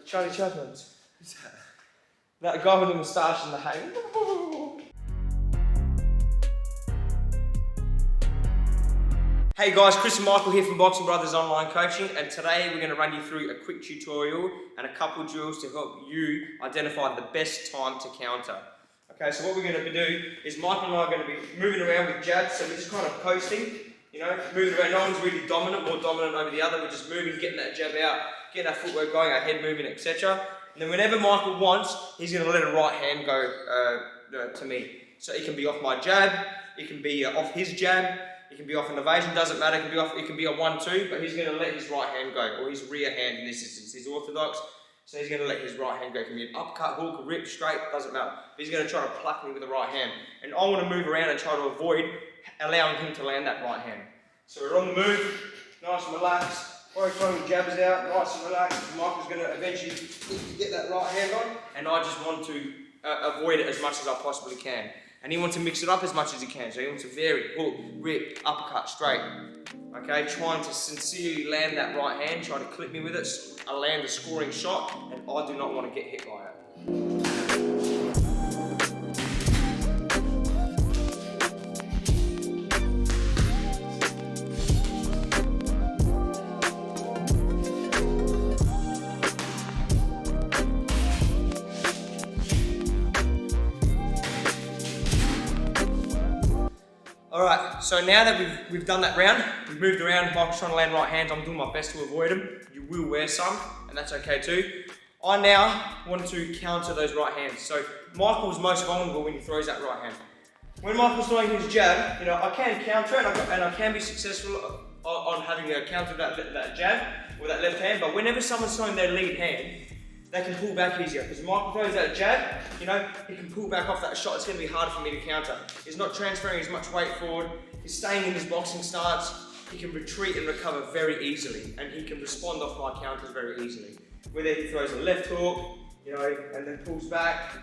Charlie Chaplin's. That guy with the moustache and the hang. Hey guys, Chris and Michael here from Boxing Brothers Online Coaching, and today we're going to run you through a quick tutorial and a couple drills to help you identify the best time to counter. Okay, so what we're going to do is Michael and I are going to be moving around with jabs, so we're just kind of posting, you know, moving around. No one's really dominant, more dominant over the other. We're just moving, getting that jab out, getting our footwork going, our head moving, etc. And then whenever Michael wants, he's going to let a right hand go to me. So it can be off my jab, it can be off his jab, it can be off an evasion, doesn't matter, it can be a 1-2, but he's going to let his right hand go, or his rear hand in this instance. He's orthodox, so he's going to let his right hand go. It can be an uppercut, hook, a rip, straight, doesn't matter. But he's going to try to pluck me with the right hand. And I want to move around and try to avoid allowing him to land that right hand. So we're on the move, nice and relaxed, both throwing jabs out, nice and relaxed. Michael's going to eventually get that right hand on, and I just want to avoid it as much as I possibly can. And he wants to mix it up as much as he can. So he wants to vary, hook, rip, uppercut, straight. Okay, trying to sincerely land that right hand, try to clip me with it, land a scoring shot, and I do not want to get hit by it. Alright, so now that we've done that round, we've moved around, Michael's trying to land right hands, I'm doing my best to avoid them. You will wear some, and that's okay too. I now want to counter those right hands. So Michael's most vulnerable when he throws that right hand. When Michael's throwing his jab, you know, I can counter it, and I can be successful on having a counter that jab with that left hand, but whenever someone's throwing their lead hand, they can pull back easier. Because Michael throws that jab, you know, he can pull back off that shot. It's going to be harder for me to counter. He's not transferring as much weight forward. He's staying in his boxing stance. He can retreat and recover very easily, and he can respond off my counters very easily. Whether he throws a left hook, you know, and then pulls back.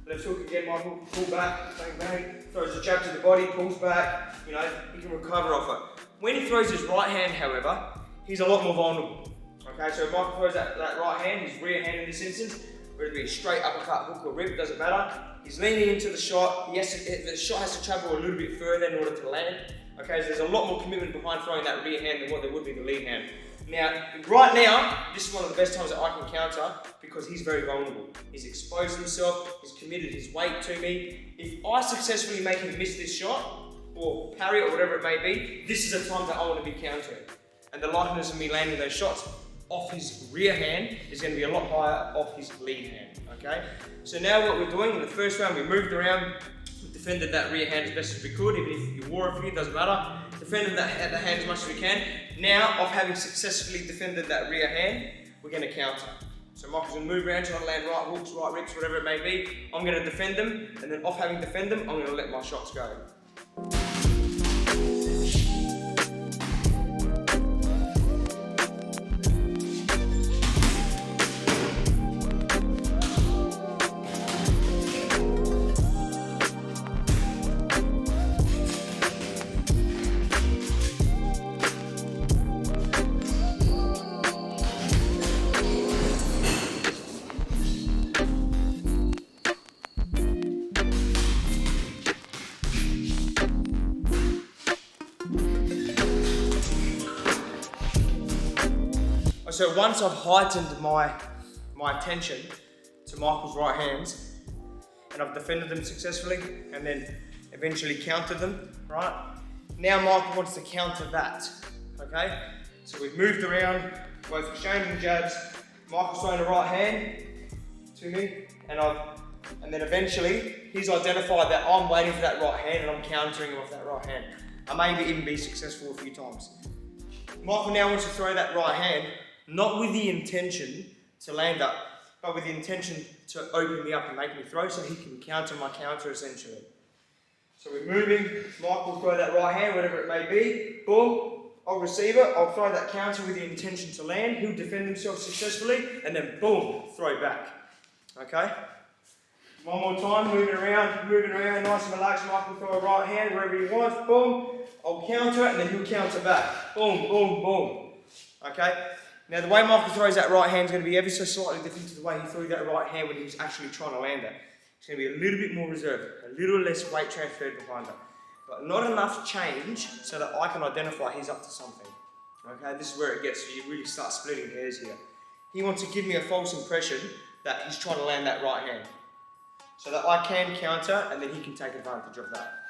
Left hook again, Michael, pull back, bang, bang. Throws a jab to the body, pulls back, you know, he can recover off it. When he throws his right hand, however, he's a lot more vulnerable. Okay, so if Michael throws that right hand, his rear hand in this instance, whether it be a straight uppercut, hook or rip, doesn't matter. He's leaning into the shot. The shot has to travel a little bit further in order to land. Okay, so there's a lot more commitment behind throwing that rear hand than what there would be the lead hand. Now, right now, this is one of the best times that I can counter because he's very vulnerable. He's exposed himself, he's committed his weight to me. If I successfully make him miss this shot, or parry it or whatever it may be, this is a time that I want to be countering. And the likeliness of me landing those shots off his rear hand is going to be a lot higher off his lead hand, okay? So now what we're doing, in the first round we moved around, we defended that rear hand as best as we could, even if you wore a few, doesn't matter. Defended that hand as much as we can. Now, of having successfully defended that rear hand, we're going to counter. So Michael's going to move around, trying to land right hooks, right rips, whatever it may be. I'm going to defend them, and then off having defended them, I'm going to let my shots go. So once I've heightened my attention to Michael's right hands, and I've defended them successfully, and then eventually countered them, right? Now Michael wants to counter that, okay? So we've moved around, both exchanging jabs. Michael's throwing the right hand to me, and then eventually he's identified that I'm waiting for that right hand and I'm countering him off that right hand. I may even be successful a few times. Michael now wants to throw that right hand, not with the intention to land up, but with the intention to open me up and make me throw so he can counter my counter essentially. So we're moving, Michael will throw that right hand, whatever it may be, boom, I'll receive it, I'll throw that counter with the intention to land, he'll defend himself successfully, and then boom, throw back. Okay? One more time, moving around, nice and relaxed. Michael will throw a right hand wherever he wants, boom, I'll counter it, and then he'll counter back. Boom, boom, boom. Okay? Now the way Michael throws that right hand is going to be ever so slightly different to the way he threw that right hand when he was actually trying to land it. It's going to be a little bit more reserved, a little less weight transferred behind it. But not enough change so that I can identify he's up to something. Okay, this is where it gets, so you really start splitting hairs here. He wants to give me a false impression that he's trying to land that right hand. So that I can counter and then he can take advantage of that.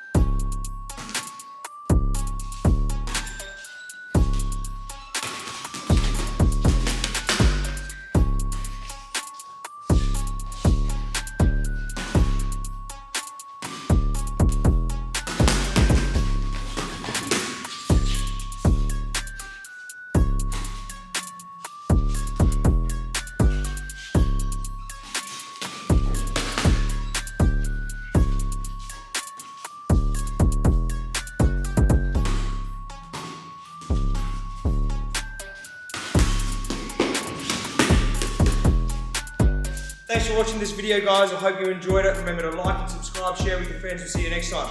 Thanks for watching this video, guys. I hope you enjoyed it. Remember to like and subscribe, share with your friends. We'll see you next time.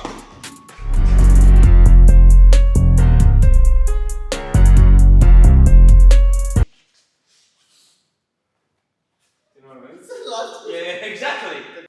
You know what I mean? Yeah, exactly.